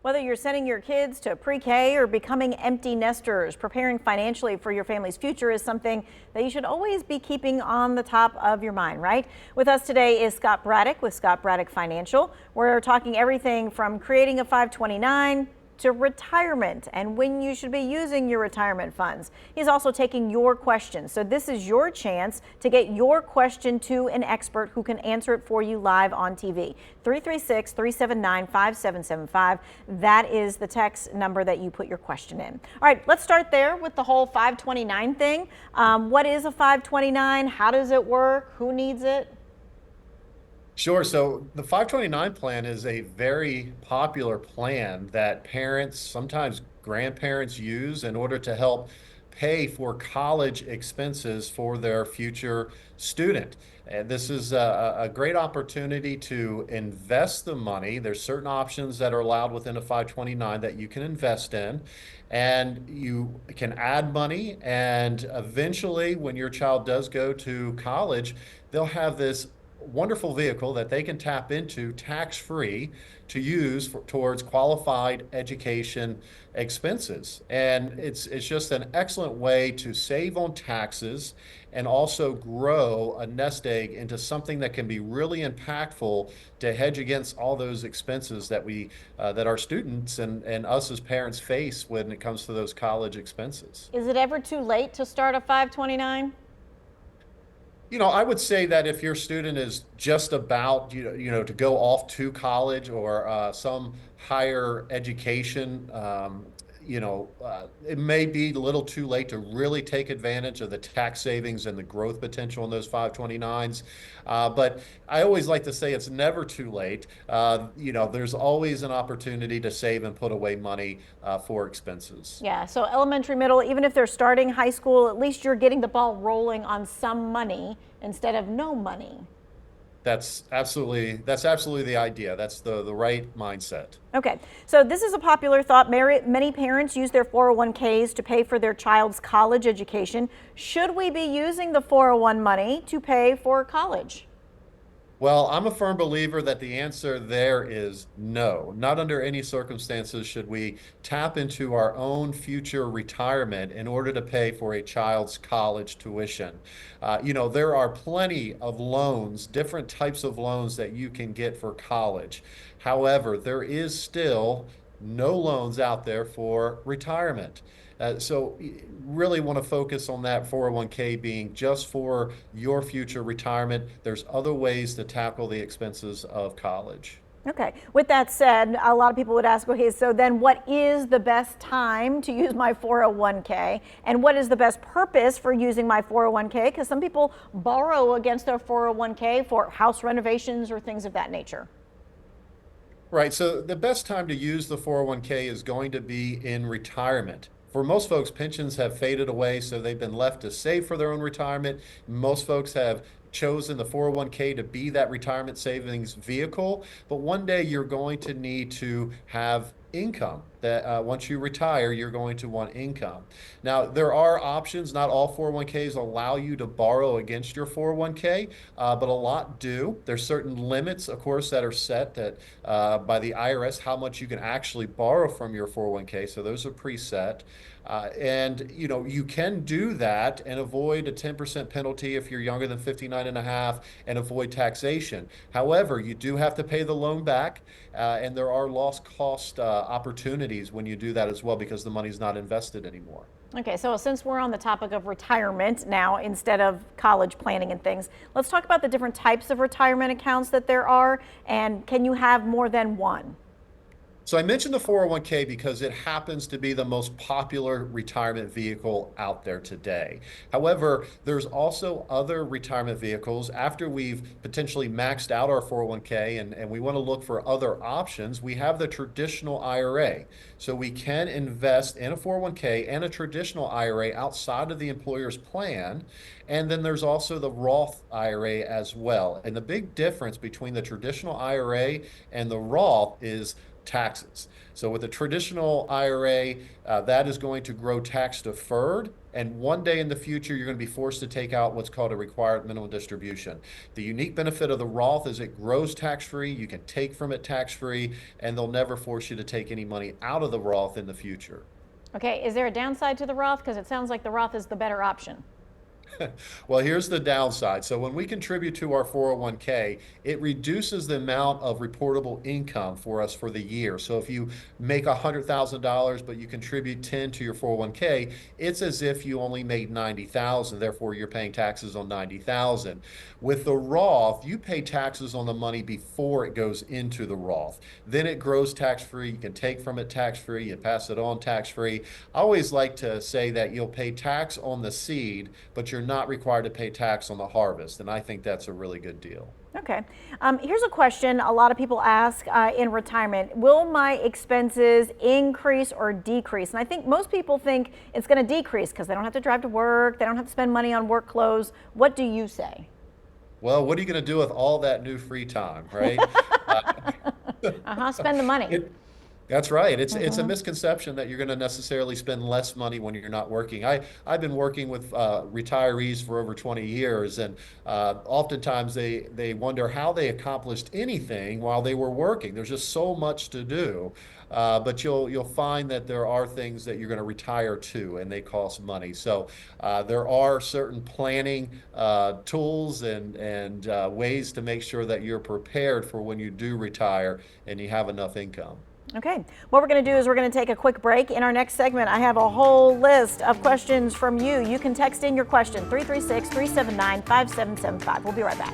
Whether you're sending your kids to pre-K or becoming empty nesters, preparing financially for your family's future is something that you should always be keeping on the top of your mind, right? With us today is Scott Braddock with Scott Braddock Financial. We're talking everything from creating a 529 to retirement and when you should be using your retirement funds. He's also taking your questions. So this is your chance to get your question to an expert who can answer it for you live on TV. 336-379-5775. That is the text number that you put your question in. All right, let's start there with the whole 529 thing. What is a 529? How does it work? Who needs it? Sure. So the 529 plan is a very popular plan that parents, sometimes grandparents, use in order to help pay for college expenses for their future student. And this is a great opportunity to invest the money. There's certain options that are allowed within a 529 that you can invest in, and you can add money. And eventually, when your child does go to college, they'll have this wonderful vehicle that they can tap into tax-free to use towards qualified education expenses. And it's just an excellent way to save on taxes and also grow a nest egg into something that can be really impactful to hedge against all those expenses that that our students and us as parents face when it comes to those college expenses. Is it ever too late to start a 529? I would say that if your student is just about, to go off to college or some higher education, it may be a little too late to really take advantage of the tax savings and the growth potential in those 529s. But I always like to say it's never too late. There's always an opportunity to save and put away money for expenses. Yeah, so elementary, middle, even if they're starting high school, at least you're getting the ball rolling on some money instead of no money. That's absolutely the idea. That's the right mindset. Okay, so this is a popular thought. Many parents use their 401ks to pay for their child's college education. Should we be using the 401 money to pay for college? Well, I'm a firm believer that the answer there is no. Not under any circumstances should we tap into our own future retirement in order to pay for a child's college tuition. There are plenty of loans, different types of loans that you can get for college. However, there is still no loans out there for retirement. So really want to focus on that 401k being just for your future retirement. There's other ways to tackle the expenses of college. Okay, with that said, a lot of people would ask, okay, so then what is the best time to use my 401k? And what is the best purpose for using my 401k? Because some people borrow against their 401k for house renovations or things of that nature. Right, so the best time to use the 401k is going to be in retirement. For most folks, pensions have faded away, so they've been left to save for their own retirement. Most folks have chosen the 401k to be that retirement savings vehicle, but one day you're going to need to have income. That once you retire, you're going to want income. Now, there are options. Not all 401ks allow you to borrow against your 401k, but a lot do. There's certain limits, of course, that are set that by the IRS, how much you can actually borrow from your 401k. So those are preset. And you can do that and avoid a 10% penalty if you're younger than 59 and a half and avoid taxation. However, you do have to pay the loan back, and there are lost cost opportunities when you do that as well because the money's not invested anymore. Okay, so since we're on the topic of retirement now instead of college planning and things, let's talk about the different types of retirement accounts that there are, and can you have more than one? So I mentioned the 401k because it happens to be the most popular retirement vehicle out there today. However, there's also other retirement vehicles after we've potentially maxed out our 401k and we want to look for other options. We have the traditional IRA. So we can invest in a 401k and a traditional IRA outside of the employer's plan. And then there's also the Roth IRA as well. And the big difference between the traditional IRA and the Roth is taxes. So with a traditional IRA, that is going to grow tax deferred. And one day in the future, you're going to be forced to take out what's called a required minimum distribution. The unique benefit of the Roth is it grows tax-free. You can take from it tax-free, and they'll never force you to take any money out of the Roth in the future. Okay, is there a downside to the Roth? Because it sounds like the Roth is the better option. Well, here's the downside. So when we contribute to our 401k, it reduces the amount of reportable income for us for the year. So if you make $100,000, but you contribute 10 to your 401k, it's as if you only made 90,000. Therefore, you're paying taxes on 90,000. With the Roth, you pay taxes on the money before it goes into the Roth. Then it grows tax-free. You can take from it tax-free. You pass it on tax-free. I always like to say that you'll pay tax on the seed, but you're not required to pay tax on the harvest, and I think that's a really good deal. Okay. Here's a question a lot of people ask in retirement. Will my expenses increase or decrease? And I think most people think it's going to decrease because they don't have to drive to work. They don't have to spend money on work clothes. What do you say? Well, what are you going to do with all that new free time, right? Spend the money. That's right. It's a misconception that you're going to necessarily spend less money when you're not working. I've been working with retirees for over 20 years, and oftentimes they wonder how they accomplished anything while they were working. There's just so much to do, but you'll find that there are things that you're going to retire to, and they cost money. So there are certain planning tools and ways to make sure that you're prepared for when you do retire and you have enough income. Okay, what we're going to do is we're going to take a quick break. In our next segment, I have a whole list of questions from you. You can text in your question, 336-379-5775. We'll be right back.